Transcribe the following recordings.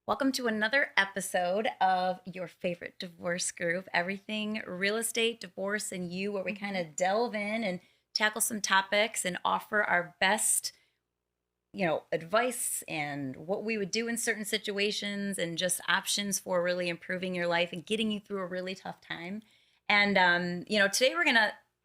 Welcome to another episode of your favorite divorce group, Everything Real Estate, Divorce, and You, where we kind of delve in and tackle some topics and offer our best, advice and what we would do in certain situations and just options for really improving your life and getting you through a really tough time. And, today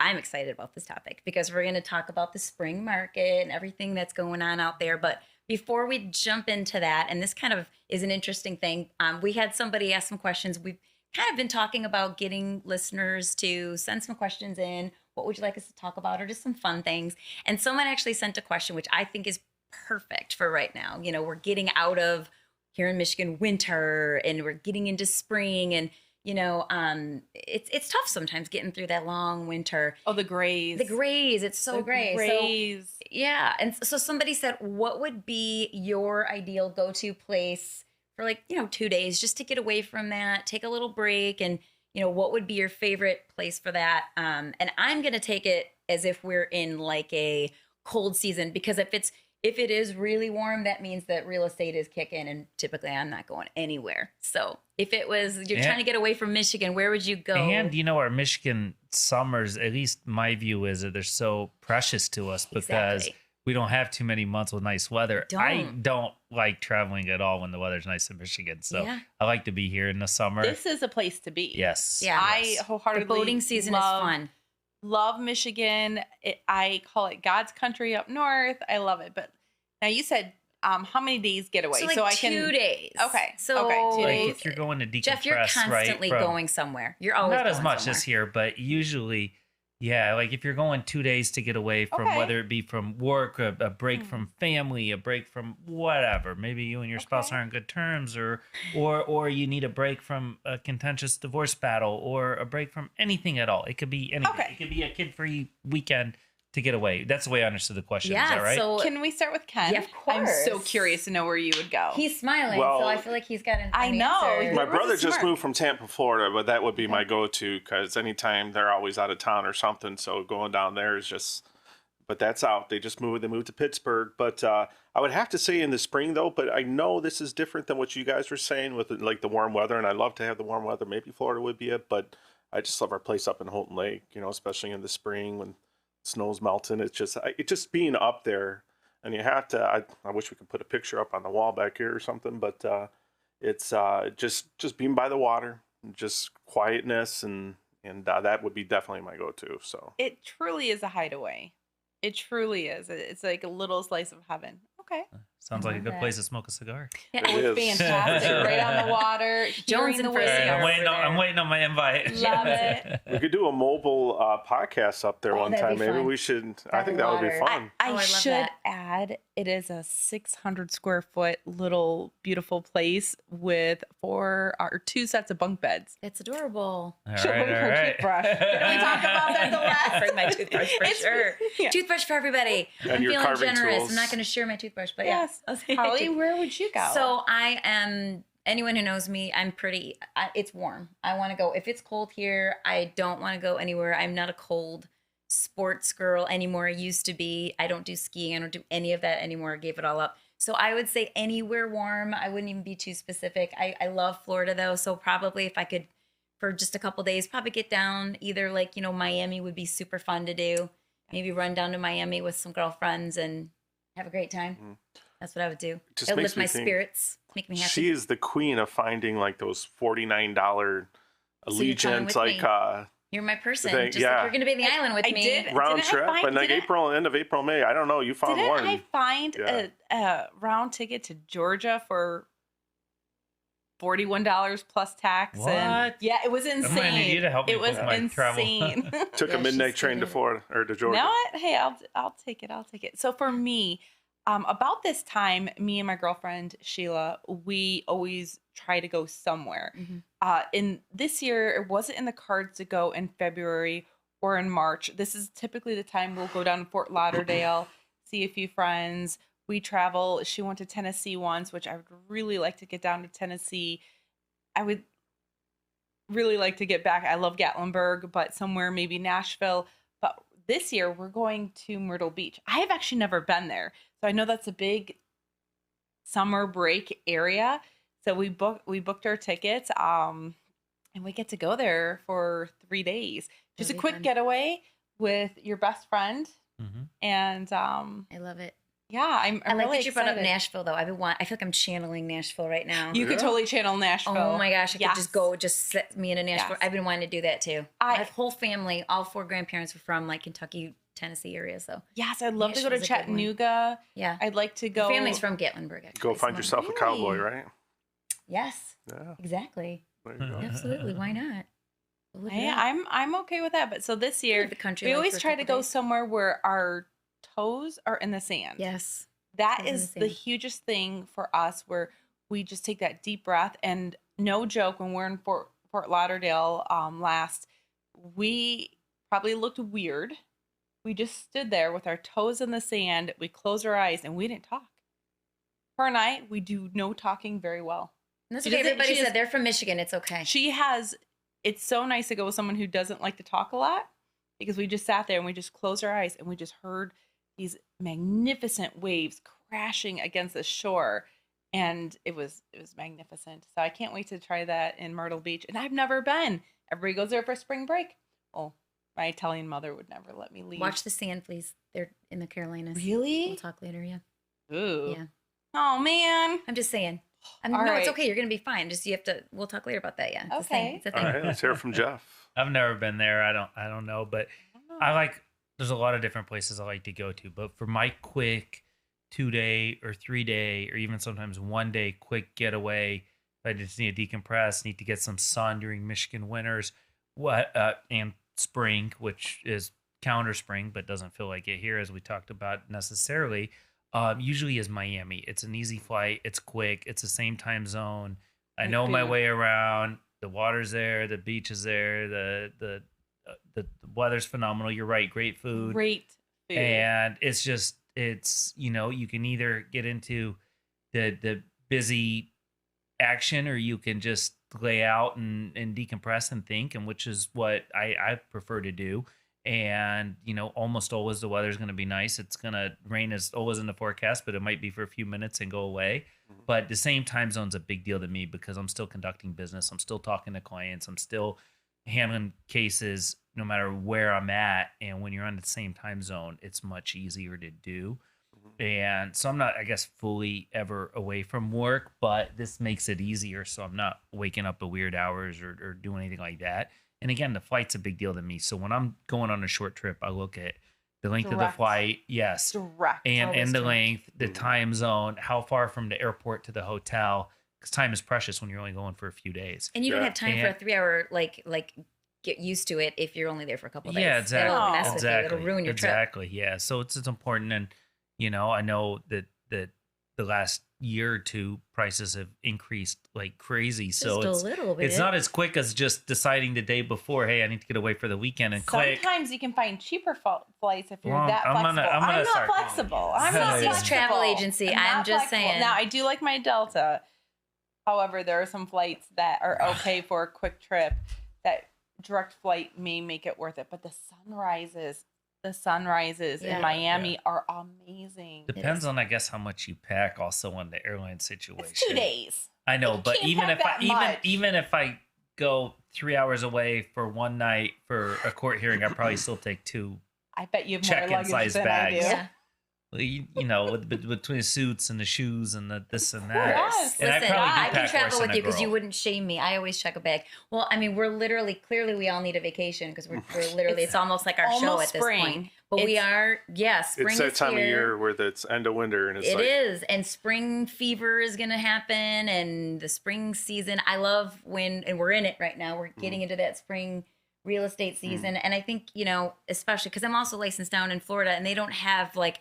I'm excited about this topic because we're going to talk about the spring market and everything that's going on out there. But before we jump into that, and this kind of is an interesting thing, we had somebody ask some questions. We've kind of been talking about getting listeners to send some questions in. What would you like us to talk about, or just some fun things? And someone actually sent a question, which I think is perfect for right now. You know, we're getting out of here in Michigan winter, and we're getting into spring, and it's tough sometimes getting through that long winter. Oh, the grays. The grays. It's so gray. Grays. So, yeah. And so somebody said, what would be your ideal go-to place for 2 days just to get away from that, take a little break, and, what would be your favorite place for that? And I'm going to take it as if we're in like a cold season, because if it is really warm, that means that real estate is kicking, and typically I'm not going anywhere. So if it was, you're trying to get away from Michigan, where would you go? And our Michigan summers, at least my view is that they're so precious to us because we don't have too many months with nice weather. I don't like traveling at all when the weather's nice in Michigan. So I like to be here in the summer. This is a place to be. Yes. Yeah. I wholeheartedly The boating season is fun. Love Michigan. I call it God's country up north. I love it. But now you said how many days getaway? So I can 2 days. Okay. So 2 like days. If you're going to decompress, Jeff, you're constantly going somewhere. You're always not as going much somewhere. as here, but usually, like if you're going 2 days to get away from whether it be from work, a break from family, a break from whatever. Maybe you and your spouse aren't on good terms, or you need a break from a contentious divorce battle, or a break from anything at all. It could be anything. It could be a kid-free weekend to get away. That's the way I understood the question. Yeah, is that right? so can we start with Ken? Yeah, of course. I'm so curious to know where you would go. He's smiling, Well, so I feel like he's got an I know. answer. My Yours brother is just smart. moved from Tampa, Florida, but that would be my go-to because anytime they're always out of town or something. So going down there is just, but that's out. They moved to Pittsburgh. But I would have to say in the spring though, but I know this is different than what you guys were saying with like the warm weather. And I love to have the warm weather. Maybe Florida would be it, but I just love our place up in Houghton Lake, especially in the spring when snow's melting. It's just being up there, and you have to. I wish we could put a picture up on the wall back here or something, but it's just being by the water, just quietness, and that would be definitely my go-to. So It truly is a hideaway. It truly is. It's like a little slice of heaven. Okay. Sounds like a good place to smoke a cigar. Yeah, It it was is. fantastic. Right on the water. Jones hearing and the Frisco. waves. I'm waiting on my invite. Love it. we could do a mobile podcast up there one that'd time. be Maybe fun. we should. By I think the that would be water. fun. I love should that. add, it is a 600 square foot little beautiful place with 2 sets of bunk beds. It's adorable. All Should bring her right. toothbrush. Did we talk about that the last? Bring my toothbrush for It's- sure. yeah. Toothbrush for everybody. And I'm your feeling carving generous. tools. I'm not going to share my toothbrush, but Yes. yeah. Holly, where would you go? So I am, anyone who knows me, it's warm. I want to go. If it's cold here, I don't want to go anywhere. I'm not a cold sports girl anymore. I used to be. I don't do skiing. I don't do any of that anymore. I gave it all up. So I would say anywhere warm. I wouldn't even be too specific. I love Florida though. So probably if I could, for just a couple days, probably get down either Miami would be super fun to do. Maybe run down to Miami with some girlfriends and have a great time. Mhm. That's what I would do. Just It'll makes lift me my think spirits, make me happy. She is the queen of finding like those $49 So you're coming Allegiant with like me. You're my person. They- Just yeah. like you're going to be in the island with I me. did. round Didn't I trip, find- and like didn't end of April, May. I don't know. You found Didn't one. I find Yeah. a round ticket to Georgia for $41 plus tax? And What? yeah, it was I'm insane. gonna need you to help me It was book my travel. insane. Took Yeah, a midnight she's train to good. Florida or to You Georgia. know what? Hey, I'll take it. I'll take it. So for me, about this time, me and my girlfriend Sheila, we always try to go somewhere. Mhm. In this year, it wasn't in the cards to go in February or in March. This is typically the time we'll go down to Fort Lauderdale, see a few friends. We travel. She went to Tennessee once, which I would really like to get down to Tennessee. I would really like to get back. I love Gatlinburg, but somewhere maybe Nashville. But this year we're going to Myrtle Beach. I have actually never been there. So I know that's a big summer break area. So we booked our tickets, and we get to go there for 3 days. Just That'll a be quick fun. getaway with your best friend. Mm-hmm. And I love it. yeah, I'm I like really that you brought up excited. Nashville, though. I feel like I'm channeling Nashville right now. You could Yeah. totally channel Nashville. Oh my gosh, I could just Yes. go, just set me in a Nashville. Yes. I've been wanting to do that too. I- My whole family, all 4 grandparents were from like Kentucky, Tennessee area. So Yes, I'd love to go to Nashville's a good one. Chattanooga. yeah, I'd like to my go. family's from Gatlinburg. Actually, Go so find I'm- yourself a Really? cowboy, right? Yes, Yeah. exactly. There you go. Absolutely. Why not? We'll look it Yeah, up. I'm okay with that. But so this year, Live the country we life always for a try to couple go days. somewhere where our toes are in the sand. Yes. That Toes in is the the sand. hugest thing for us, where we just take that deep breath. And no joke, when we're in Fort Lauderdale last, we probably looked weird. We just stood there with our toes in the sand. We closed our eyes and we didn't talk. Her and I, we do no talking very well. And that's She okay. doesn't- Everybody she said just- they're from Michigan. It's okay. It's so nice to go with someone who doesn't like to talk a lot, because we just sat there and we just closed our eyes and we just heard these magnificent waves crashing against the shore. And it was magnificent. So I can't wait to try that in Myrtle Beach. And I've never been. Everybody goes there for spring break. Oh, my Italian mother would never let me leave. Watch the sand, please. They're in the Carolinas. Really? We'll talk later. Yeah. Ooh. Yeah. Oh man. I'm just saying. All No, it's right. okay. You're gonna be fine. Just you have to. We'll talk later about that. Yeah. It's a thing. Okay. It's a All thing. right, let's hear from Jeff. I've never been there. I don't know, but I like. There's a lot of different places I like to go to, but for my quick 2-day or 3-day or even sometimes 1-day quick getaway, I just need to decompress, need to get some sun during Michigan winters, and spring, which is counter spring, but doesn't feel like it here as we talked about necessarily. Usually is Miami. It's an easy flight. It's quick. It's the same time zone. I Great know my food. way around. The water's there. The beach is there. The weather's phenomenal. You're right. Great food. Great food. And it's just, you can either get into the busy action, or you can just lay out and decompress and think, and which is what I prefer to do. And almost always the weather's going to be nice. It's going to rain is always in the forecast, but it might be for a few minutes and go away. Mhm. But the same time zone's a big deal to me, because I'm still conducting business. I'm still talking to clients. I'm still handling cases no matter where I'm at. And when you're on the same time zone, it's much easier to do. And so I'm not, I guess, fully ever away from work, but this makes it easier. So I'm not waking up at weird hours or doing anything like that. And again, the flight's a big deal to me. So when I'm going on a short trip, I look at the length of the Direct. flight, yes, Direct. and Always the direct. length, the Mhm. time zone, how far from the airport to the hotel, because time is precious when you're only going for a few days. And you don't Yeah. have time for a And- 3-hour like get used to it if you're only there for a couple days. Yeah, exactly. That'll mess with you. Exactly. It'll ruin your trip. Exactly. Yeah. So it's important, and I know that the last year or two prices have increased like crazy. So Just a little bit. it's not as quick as just deciding the day before, hey, I need to get away for the weekend and click. Sometimes you can find cheaper flights if you're Well, that I'm flexible. gonna I'm not start calling flexible. you. I'm not This is flexible. travel agency. I'm not just flexible. saying. Now, I do like my Delta. However, there are some flights that are okay for a quick trip. That direct flight may make it worth it. But the sunrises Yeah. in Miami are amazing. Depends on, I guess, how much you pack also on the airline situation. It's 2 days. I know, You but can't even pack if that much. even if I go 3 hours away for one night for a court hearing, I probably still take 2 I bet you have more check-in luggage size than I do. bags. Yeah. Well, between the suits and the shoes and the this and that. Yes. And I Listen, probably do I can pack worse travel than with a you because you girl. wouldn't shame me. I always check a bag. Well, I mean, clearly we all need a vacation because we're literally, it's almost like our show Almost at this spring. point. But we It's- are, spring It's that is time here. of year where it's end of winter and it's It like is, and spring fever is going to happen, and the spring season. I love and we're in it right now. We're getting into that spring real estate season, and I think especially because I'm also licensed down in Florida, and they don't have like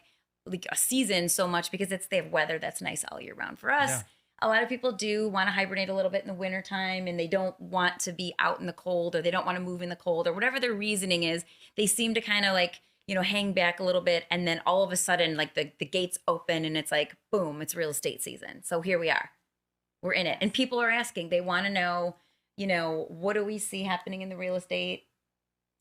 a season so much because they have weather that's nice all year round. For us, Yeah. a lot of people do want to hibernate a little bit in the wintertime, and they don't want to be out in the cold, or they don't want to move in the cold, or whatever their reasoning is. They seem to kind of like hang back a little bit, and then all of a sudden, like the gates open, and it's like, boom, it's real estate season. So here we are. We're in it. And people are asking, they want to know, what do we see happening in the real estate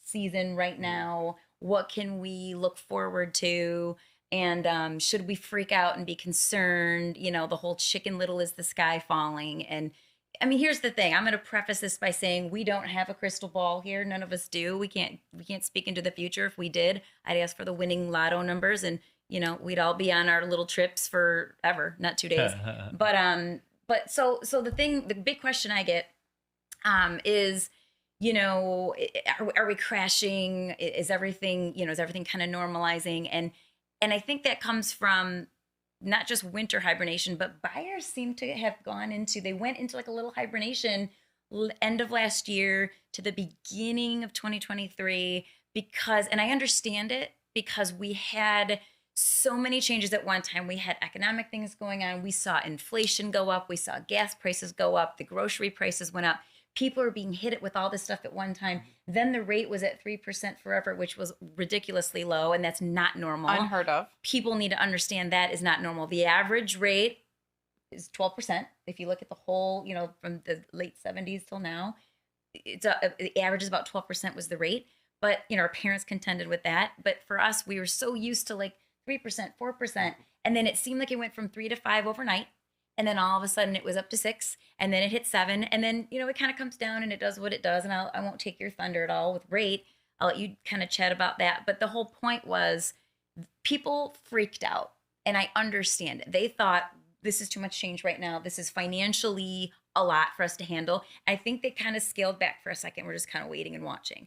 season right now? What can we look forward to? And should we freak out and be concerned? You know, the whole chicken little is the sky falling. And I mean, here's the thing. I'm going to preface this by saying we don't have a crystal ball here. None of us do. We can't speak into the future. If we did, I'd ask for the winning lotto numbers, and you know, we'd all be on our little trips forever, not 2 days. But the big question I get is, you know, are we crashing? Is everything, you know, is everything kind of normalizing? And I think that comes from not just winter hibernation, but buyers seem to have they went into like a little hibernation end of last year to the beginning of 2023 because, and I understand it because we had so many changes at one time. We had economic things going on. We saw inflation go up. We saw gas prices go up. The grocery prices went up. People are being hit with all this stuff at one time. Then the rate was at 3% forever, which was ridiculously low, and that's not normal. Unheard of. People need to understand that is not normal. The average rate is 12%. If you look at the whole, you know, from the late 70s till now, the average is about 12% was the rate. But, you know, our parents contended with that. But for us, we were so used to like 3%, 4%. And then it seemed like it went from 3 to 5 overnight. And then all of a sudden it was up to 6, and then it hit 7. And then, you know, it kind of comes down and it does what it does. And I won't take your thunder at all with rate. I'll let you kind of chat about that. But the whole point was people freaked out, and I understand it. They thought this is too much change right now. This is financially a lot for us to handle. I think they kind of scaled back for a second. We're just kind of waiting and watching.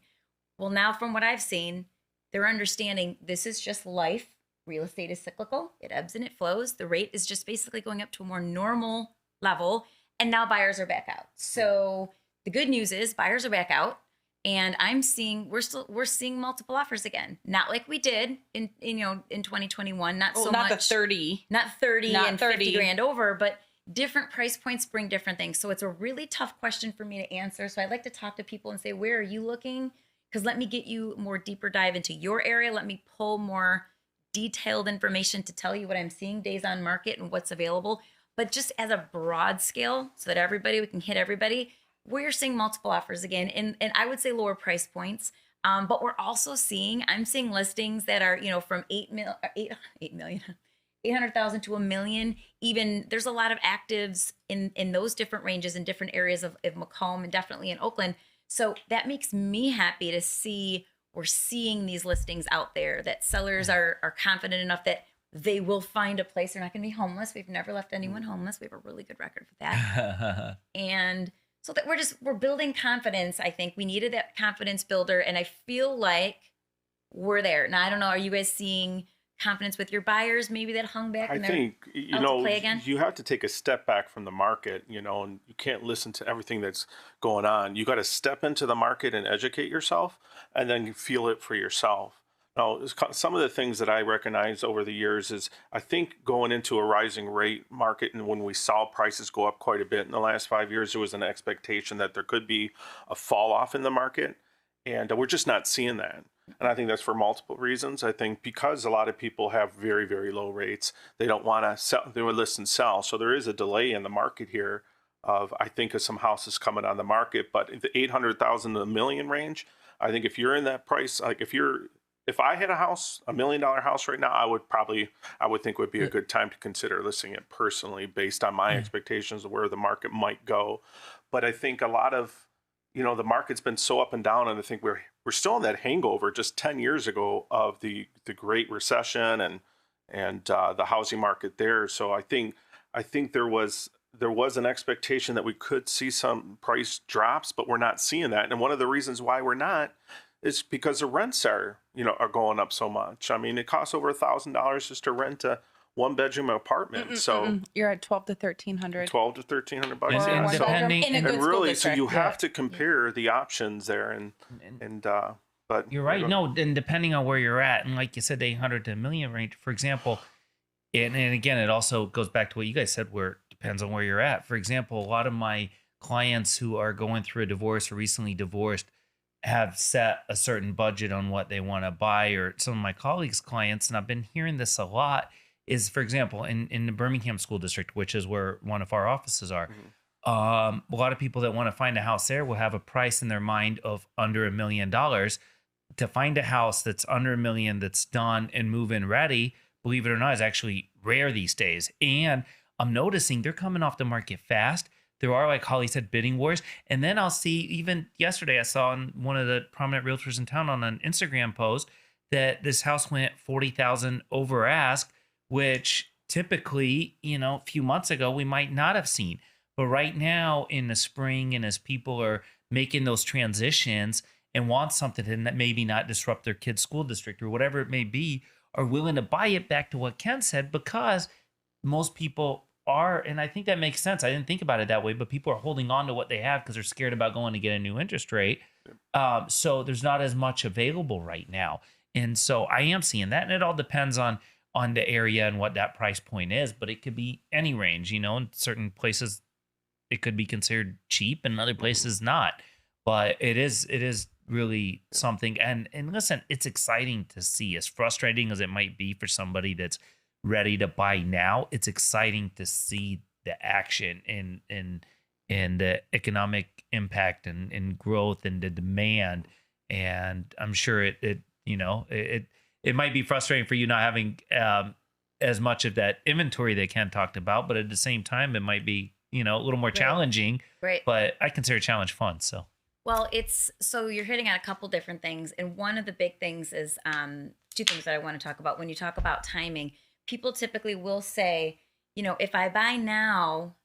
Well, now from what I've seen, they're understanding this is just life. Real estate is cyclical. It ebbs and it flows. The rate is just basically going up to a more normal level. And now buyers are back out. So the good news is buyers are back out. And we're seeing multiple offers again. Not like we did in 2021. Not not much. The 30. Not 30 Not and 30. 50 grand over, but different price points bring different things. So it's a really tough question for me to answer. So I'd like to talk to people and say, where are you looking? Because let me get you more deeper dive into your area. Let me pull more detailed information to tell you what I'm seeing days on market and what's available. But just as a broad scale, so that we can hit everybody, we're seeing multiple offers again. And I would say lower price points. But we're also I'm seeing listings that are, you know, from 800,000 to $1 million. Even there's a lot of actives in those different ranges in different areas of Macomb and definitely in Oakland. So that makes me happy to see we're seeing these listings out there that sellers are confident enough that they will find a place. They're not going to be homeless. We've never left anyone homeless. We have a really good record with that. And so that we're building confidence. I think we needed that confidence builder. And I feel like we're there. Now, I don't know. Are you guys seeing confidence with your buyers maybe that hung back? I think, you know, you have to take a step back from the market, you know, and you can't listen to everything that's going on. You got to step into the market and educate yourself, and then you feel it for yourself. Now, some of the things that I recognize over the years is I think going into a rising rate market, and when we saw prices go up quite a bit in the last 5 years, there was an expectation that there could be a fall off in the market. And we're just not seeing that. And I think that's for multiple reasons. I think because a lot of people have very, very low rates, they don't want to sell, they would list and sell. So there is a delay in the market here of some houses coming on the market. But the 800,000 to $1 million range, I think if you're in that price, like if I had a house, $1 million house right now, I would think would be a good time to consider listing it personally based on my expectations of where the market might go. But I think a lot of, you know, the market's been so up and down, and I think we're still in that hangover just 10 years ago of the Great Recession and the housing market there. So I think there was an expectation that we could see some price drops, but we're not seeing that. And one of the reasons why we're not is because the rents are going up so much. I mean, it costs over $1,000 just to rent a one-bedroom apartment. So you're at $1,200 to $1,300. $1,200 to $1,300 And yeah. depending, in a good And school really, so district. you have to compare the options there, but you're right. No, and depending on where you're at, and like you said, the 800 to $1 million range, for example, and again, it also goes back to what you guys said, where it depends on where you're at. For example, a lot of my clients who are going through a divorce or recently divorced have set a certain budget on what they want to buy, or some of my colleagues' clients, and I've been hearing this a lot, is, for example, in the Birmingham School District, which is where one of our offices are, a lot of people that want to find a house there will have a price in their mind of under $1 million. To find a house that's under $1 million, that's done and move-in ready, believe it or not, is actually rare these days. And I'm noticing they're coming off the market fast. There are, like Holly said, bidding wars. And then I'll see, even yesterday, I saw on one of the prominent realtors in town on an Instagram post that this house went 40,000 over ask, which typically, a few months ago, we might not have seen. But right now in the spring, and as people are making those transitions and want something that maybe not disrupt their kid's school district or whatever it may be, are willing to buy it, back to what Ken said, because most people are, and I think that makes sense. I didn't think about it that way, but people are holding on to what they have because they're scared about going to get a new interest rate. So there's not as much available right now. And so I am seeing that, and it all depends on the area and what that price point is, but it could be any range, in certain places it could be considered cheap and other places not. But it is really something. And listen, it's exciting to see, as frustrating as it might be for somebody that's ready to buy now. It's exciting to see the action and the economic impact and growth and the demand. And I'm sure it might be frustrating for you not having as much of that inventory that Ken talked about, but at the same time, it might be, a little more challenging, right? But I consider challenge fun. So, well, so you're hitting on a couple different things. And one of the big things is two things that I want to talk about. When you talk about timing, people typically will say, if I buy now,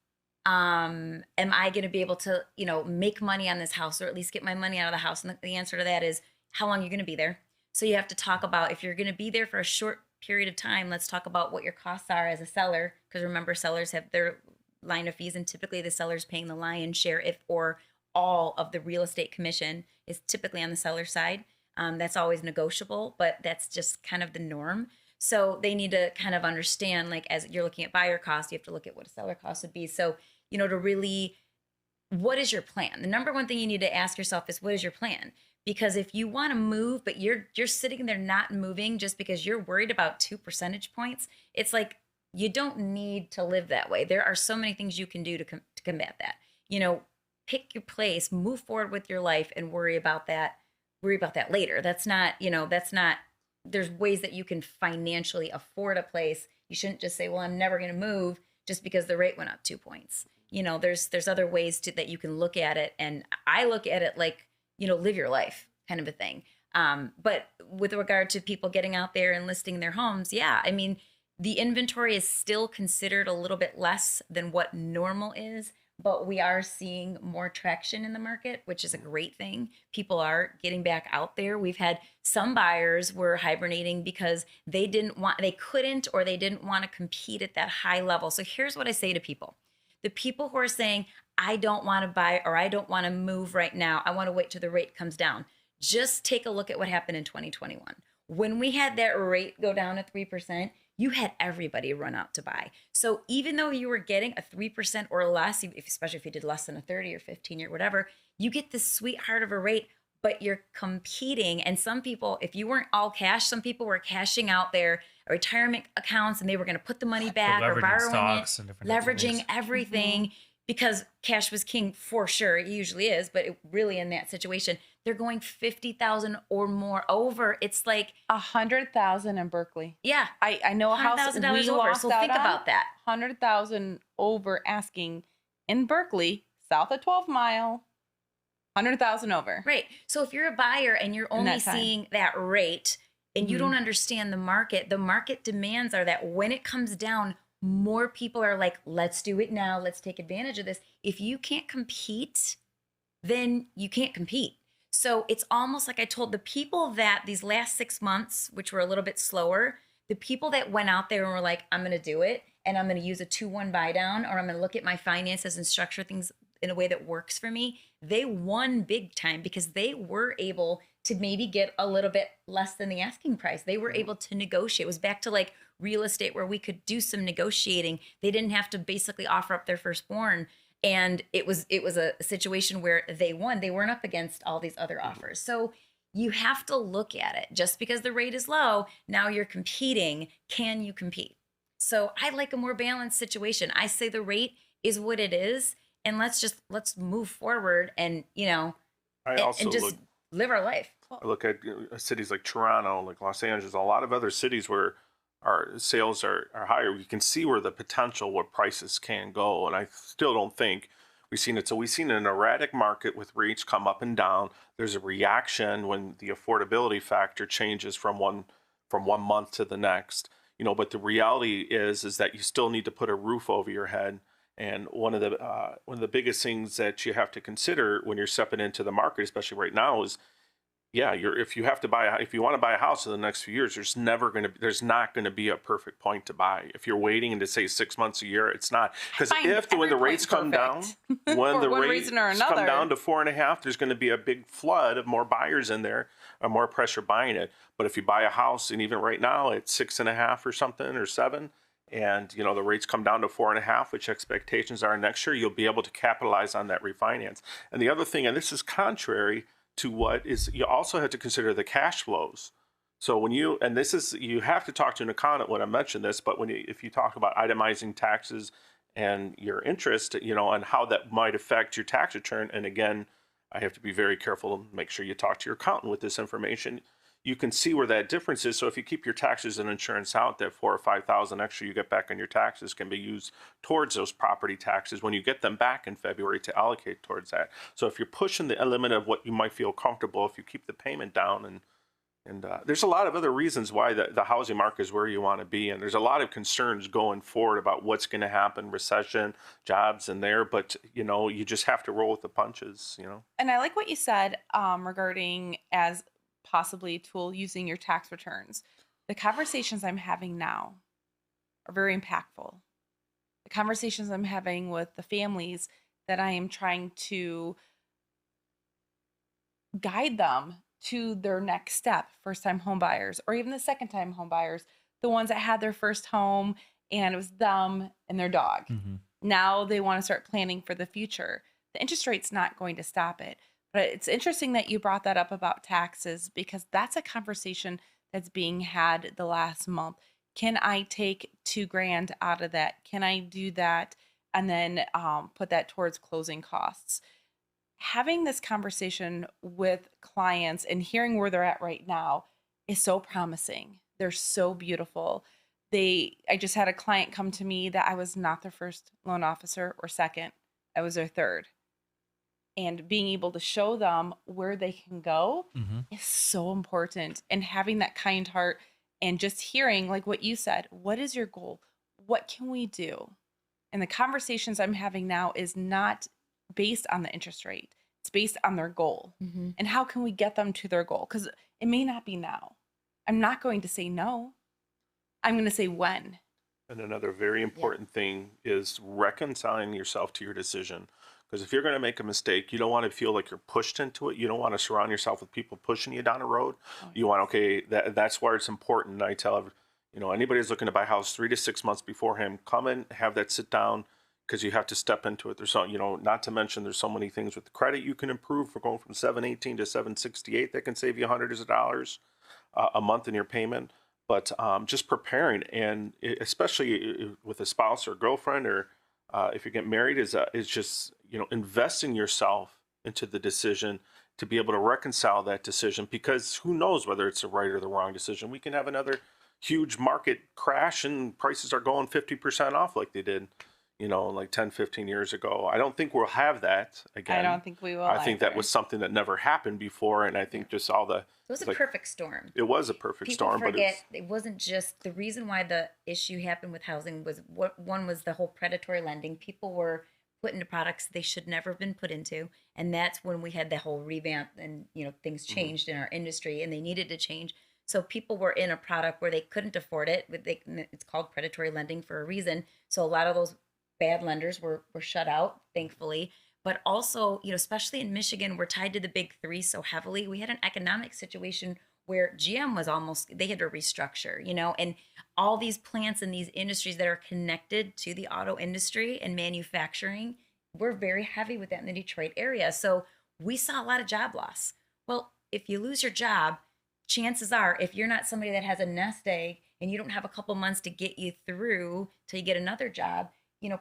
am I going to be able to, make money on this house, or at least get my money out of the house? And the answer to that is, how long are you going to be there? So you have to talk about, if you're going to be there for a short period of time, let's talk about what your costs are as a seller. Because remember, sellers have their line of fees, and typically the seller's paying the lion's share, if or all of the real estate commission is typically on the seller side. That's always negotiable, but that's just kind of the norm. So they need to kind of understand, like, as you're looking at buyer costs, you have to look at what a seller cost would be. So, to really, what is your plan? The number one thing you need to ask yourself is, what is your plan? Because if you want to move, but you're sitting there not moving just because you're worried about 2 percentage points, it's like, you don't need to live that way. There are so many things you can do to combat that. Pick your place, move forward with your life, and worry about that later. That's not, there's ways that you can financially afford a place. You shouldn't just say, well, I'm never going to move just because the rate went up 2 points. There's other ways that you can look at it. And I look at it like, live your life kind of a thing. But with regard to people getting out there and listing their homes, yeah, I mean, the inventory is still considered a little bit less than what normal is, but we are seeing more traction in the market, which is a great thing. People are getting back out there. We've had some buyers were hibernating because they couldn't, or they didn't want to compete at that high level. So here's what I say to people. The people who are saying, I don't want to buy, or I don't want to move right now, I want to wait till the rate comes down. Just take a look at what happened in 2021. When we had that rate go down to 3%, you had everybody run out to buy. So even though you were getting a 3% or less, especially if you did less than a 30 or 15 or whatever, you get this sweetheart of a rate, but you're competing. And some people, if you weren't all cash, some people were cashing out their retirement accounts, and they were going to put the money back or borrowing it, leveraging everything. Because cash was king for sure. It usually is, but really in that situation, they're going 50,000 or more over. It's like 100,000 in Berkeley. Yeah, I know a house we $100,000 over. lost So out think on, about that. 100,000 over asking in Berkeley, south of 12 Mile. 100,000 over. Right. So if you're a buyer and you're only seeing that rate, and you don't understand the market demands are that when it comes down, more people are like, let's do it now. Let's take advantage of this. If you can't compete, then you can't compete. So it's almost like I told the people that these last 6 months, which were a little bit slower, the people that went out there and were like, I'm going to do it, and I'm going to use a 2-1 buy down, or I'm going to look at my finances and structure things in a way that works for me, they won big time because they were able to maybe get a little bit less than the asking price. They were able to negotiate. It was back to like real estate where we could do some negotiating. They didn't have to basically offer up their firstborn. And it was a situation where they won. They weren't up against all these other offers. So you have to look at it. Just because the rate is low, now you're competing. Can you compete? So I like a more balanced situation. I say the rate is what it is, and let's move forward and, and just live our life. I look at cities like Toronto, like Los Angeles, a lot of other cities where our sales are higher, we can see where the potential, where prices can go. And I still don't think we've seen it. So we've seen an erratic market with rates come up and down. There's a reaction when the affordability factor changes from one month to the next. But the reality is that you still need to put a roof over your head. And one of the biggest things that you have to consider when you're stepping into the market, especially right now, is if you want to buy a house in the next few years, there's not going to be a perfect point to buy. If you're waiting into say 6 months, a year, it's not, because when the rates come down, when the rates come down to 4.5, there's going to be a big flood of more buyers in there, or more pressure buying it. But if you buy a house, and even right now it's 6.5 or something, or 7, and the rates come down to 4.5, which expectations are next year, you'll be able to capitalize on that refinance. And the other thing, and this is contrary to what is, you also have to consider the cash flows. So you have to talk to an accountant when I mention this, but if you talk about itemizing taxes and your interest, and how that might affect your tax return, and again, I have to be very careful and make sure you talk to your accountant with this information. You can see where that difference is. So if you keep your taxes and insurance out, that $4,000 or $5,000 extra you get back on your taxes can be used towards those property taxes when you get them back in February, to allocate towards that. So if you're pushing the limit of what you might feel comfortable, if you keep the payment down, and there's a lot of other reasons why the housing market is where you want to be, and there's a lot of concerns going forward about what's going to happen, recession, jobs in there, but you just have to roll with the punches. And I like what you said regarding as possibly a tool using your tax returns. The conversations I'm having now are very impactful. The conversations I'm having with the families that I am trying to guide them to their next step, first-time home buyers, or even the second-time home buyers, the ones that had their first home and it was them and their dog. Mm-hmm. Now they want to start planning for the future. The interest rate's not going to stop it. But it's interesting that you brought that up about taxes, because that's a conversation that's being had the last month. Can I take $2,000 out of that? Can I do that and then put that towards closing costs? Having this conversation with clients and hearing where they're at right now is so promising. They're so beautiful. I just had a client come to me that I was not their first loan officer or second. I was their third. And being able to show them where they can go is so important. And having that kind heart and just hearing, like what you said, what is your goal? What can we do? And the conversations I'm having now is not based on the interest rate. It's based on their goal. Mm-hmm. And how can we get them to their goal? Because it may not be now. I'm not going to say no. I'm going to say when. And another very important thing is reconciling yourself to your decision. Because if you're going to make a mistake, you don't want to feel like you're pushed into it. You don't want to surround yourself with people pushing you down the road. You want, that's where it's important. I tell anybody who's looking to buy a house 3 to 6 months beforehand, come in, have that sit down, because you have to step into it. There's so, not to mention there's so many things with the credit you can improve for going from 718 to 768 that can save you hundreds of dollars a month in your payment. But just preparing, and especially with a spouse or girlfriend, or if you get married, is just investing yourself into the decision to be able to reconcile that decision, because who knows whether it's the right or the wrong decision. We can have another huge market crash and prices are going 50% off like they did, like 10, 15 years ago. I don't think we'll have that again. I don't think we will. I think that was something that never happened before, and I think just all the... It was a perfect storm. It was a perfect storm. People forget it wasn't just the reason why the issue happened with housing was one was the whole predatory lending. People were put into products they should never have been put into, and that's when we had the whole revamp, and things changed in our industry, and they needed to change. So people were in a product where they couldn't afford it. It's called predatory lending for a reason. So a lot of those bad lenders were shut out, thankfully. But also, especially in Michigan, we're tied to the big three so heavily. We had an economic situation where GM was they had to restructure, and all these plants and these industries that are connected to the auto industry and manufacturing, we're very heavy with that in the Detroit area. So we saw a lot of job loss. Well, if you lose your job, chances are, if you're not somebody that has a nest egg and you don't have a couple months to get you through till you get another job,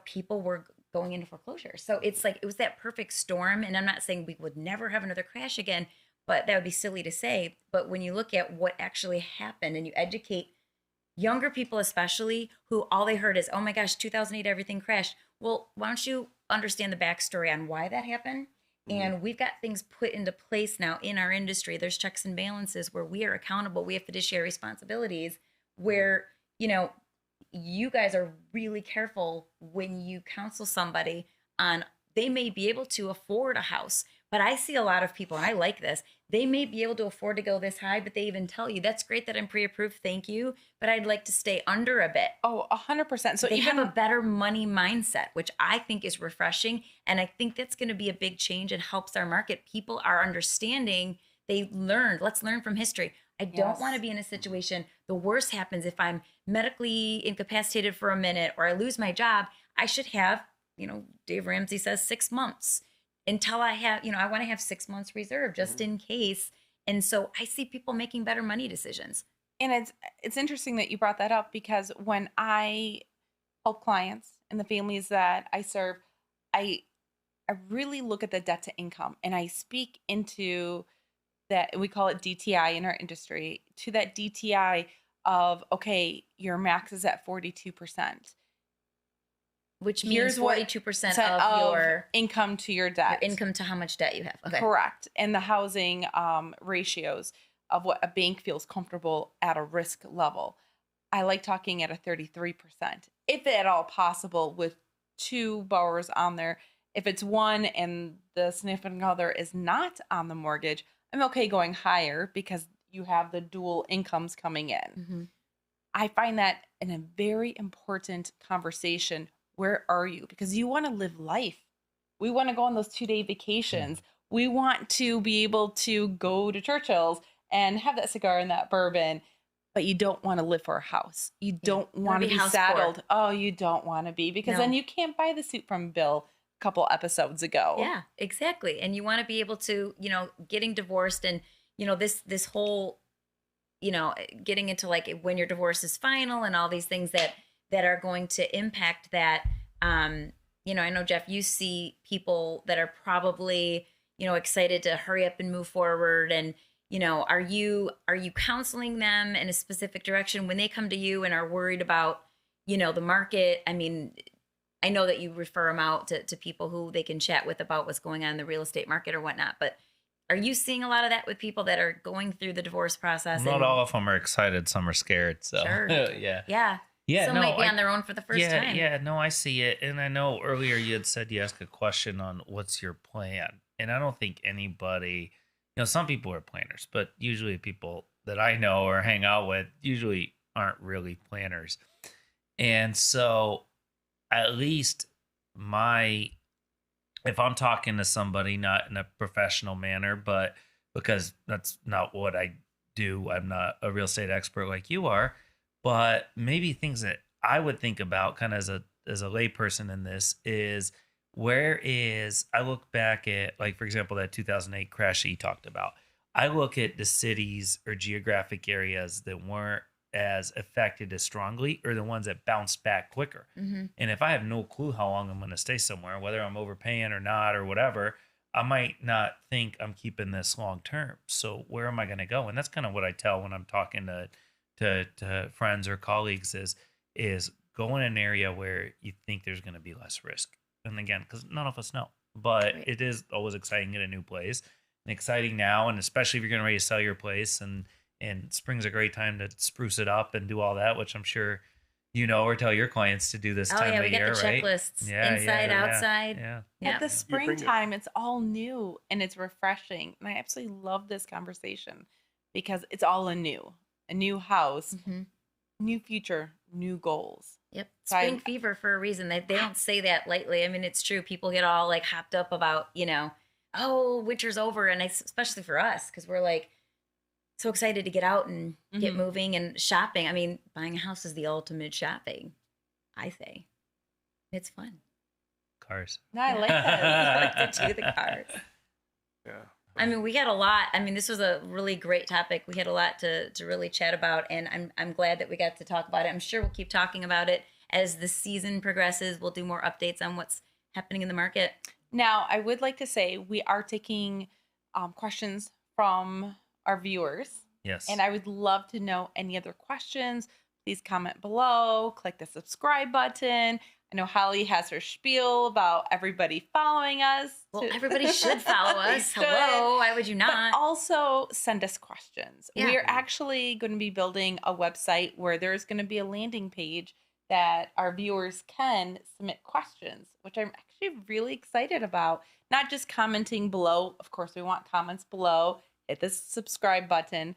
people were going into foreclosure. So it's like, it was that perfect storm. And I'm not saying we would never have another crash again, but that would be silly to say. But when you look at what actually happened and you educate younger people especially, who all they heard is, oh my gosh, 2008, everything crashed. Well, why don't you understand the backstory on why that happened? And we've got things put into place now in our industry. There's checks and balances where we are accountable. We have fiduciary responsibilities where, you know, you guys are really careful when you counsel somebody on, they may be able to afford a house, but I see a lot of people, and I like this, they may be able to afford to go this high, but they even tell you, that's great that I'm pre-approved, thank you, but I'd like to stay under a bit. Oh, 100%. So They even have a better money mindset, which I think is refreshing. And I think that's going to be a big change and helps our market. People are understanding. They learned. Let's learn from history. I don't Yes. want to be in a situation, the worst happens if I'm medically incapacitated for a minute or I lose my job. I should have, you know, Dave Ramsey says 6 months until I have, you know, I want to have 6 months reserved just in case. And so I see people making better money decisions. and it's interesting that you brought that up, because when I help clients and the families that I serve, I I really look at the debt to income, and I speak into that. We call it DTI in our industry, to that DTI of, okay, your max is at 42%. Which means Here's what 42% Set of your income to your debt. income to how much debt you have. Okay. Correct. And the housing ratios of what a bank feels comfortable at a risk level. I like talking at a 33%, if at all possible, with two borrowers on there. If it's one and the significant other is not on the mortgage, I'm okay going higher because you have the dual incomes coming in. Mm-hmm. I find that a very important conversation. Where are you? Because you want to live life. We want to go on those 2-day vacations. We want to be able to go to Churchill's and have that cigar and that bourbon, but you don't want to live for a house. You don't want to be house saddled. poor. Oh, you don't want to be, because No. then you can't buy the suit from Bill a couple episodes ago. Yeah, exactly. And you want to be able to, you know, getting divorced and, you know, this whole, you know, getting into like when your divorce is final and all these things that are going to impact that. You know, I know, Jeff, you see people that are probably, you know, excited to hurry up and move forward. And, you know, are you counseling them in a specific direction when they come to you and are worried about, you know, the market? I mean, I know that you refer them out to people who they can chat with about what's going on in the real estate market or whatnot, but are you seeing a lot of that with people that are going through the divorce process? Not all of them are excited. Some are scared. So Sure. yeah. Yeah. Yeah, Some no, might be I- on their own for the first time. Yeah, no, I see it. And I know earlier you had said you asked a question on what's your plan. And I don't think anybody, you know, some people are planners, but usually people that I know or hang out with usually aren't really planners. And so at least if I'm talking to somebody, not in a professional manner, but because that's not what I do, I'm not a real estate expert like you are. But maybe things that I would think about kind of as a layperson in this is, I look back at, like, for example, that 2008 crash that you talked about. I look at the cities or geographic areas that weren't as affected as strongly, or the ones that bounced back quicker. Mm-hmm. And if I have no clue how long I'm going to stay somewhere, whether I'm overpaying or not or whatever, I might not think I'm keeping this long term. So where am I going to go? And that's kind of what I tell when I'm talking to friends or colleagues is go in an area where you think there's going to be less risk. And again, because none of us know, but Right. It is always exciting at a new place, and exciting now. And especially if you're getting ready to sell your place, and spring's a great time to spruce it up and do all that, which I'm sure, you know, or tell your clients to do this Oh time yeah, of we got year, the right? checklists, Yeah, inside, yeah, outside. Yeah. Yeah. At the bring it- springtime, it's all new and it's refreshing. And I absolutely love this conversation because it's all anew. A new house, Mm-hmm. new future, new goals. Yep. So Spring fever for a reason. They don't say that lightly. I mean, it's true. People get all like hopped up about, you know, oh, winter's over. And especially for us, because we're like so excited to get out and get Mhm. moving and shopping. I mean, buying a house is the ultimate shopping, I say. It's fun. Cars. No, I like I that. like to do the cars. Yeah. I mean, we had a lot. I mean, this was a really great topic. We had a lot to really chat about, and I'm glad that we got to talk about it. I'm sure we'll keep talking about it as the season progresses. We'll do more updates on what's happening in the market. Now, I would like to say we are taking questions from our viewers. Yes. And I would love to know any other questions. please comment below, click the subscribe button. I know Holly has her spiel about everybody following us. Well, everybody should follow They us. should. Hello, why would you But not? also send us questions. Yeah. We are actually going to be building a website where there's going to be a landing page that our viewers can submit questions, which I'm actually really excited about. Not just commenting below. Of course, we want comments below. Hit the subscribe button.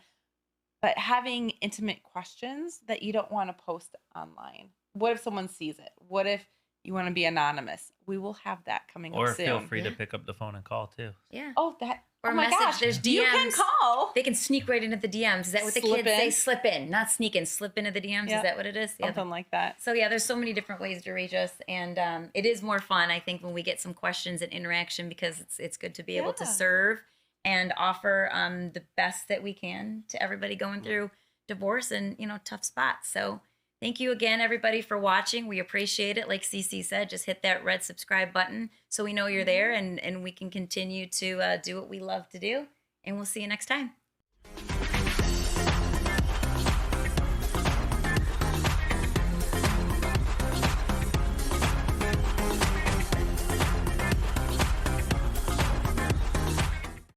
But having intimate questions that you don't want to post online. What if someone sees it? What if you want to be anonymous? We will have that coming Or up soon. feel free to Yeah. pick up the phone and call too. Yeah. Oh, that. Or oh my message. gosh. There's You can DMs. call. They can sneak right into the DMs. Is that what the Slip kids say? in. Slip in, not sneak in. Slip into the DMs. Yeah. Is that what it is? Yeah. Something like that. So yeah, there's so many different ways to reach us, and it is more fun, I think, when we get some questions and interaction, because it's good to be able to Yeah. serve and offer the best that we can to everybody going through divorce and tough spots. So thank you again, everybody, for watching. We appreciate it. Like Cece said, just hit that red subscribe button so we know you're there, and we can continue to do what we love to do. And we'll see you next time.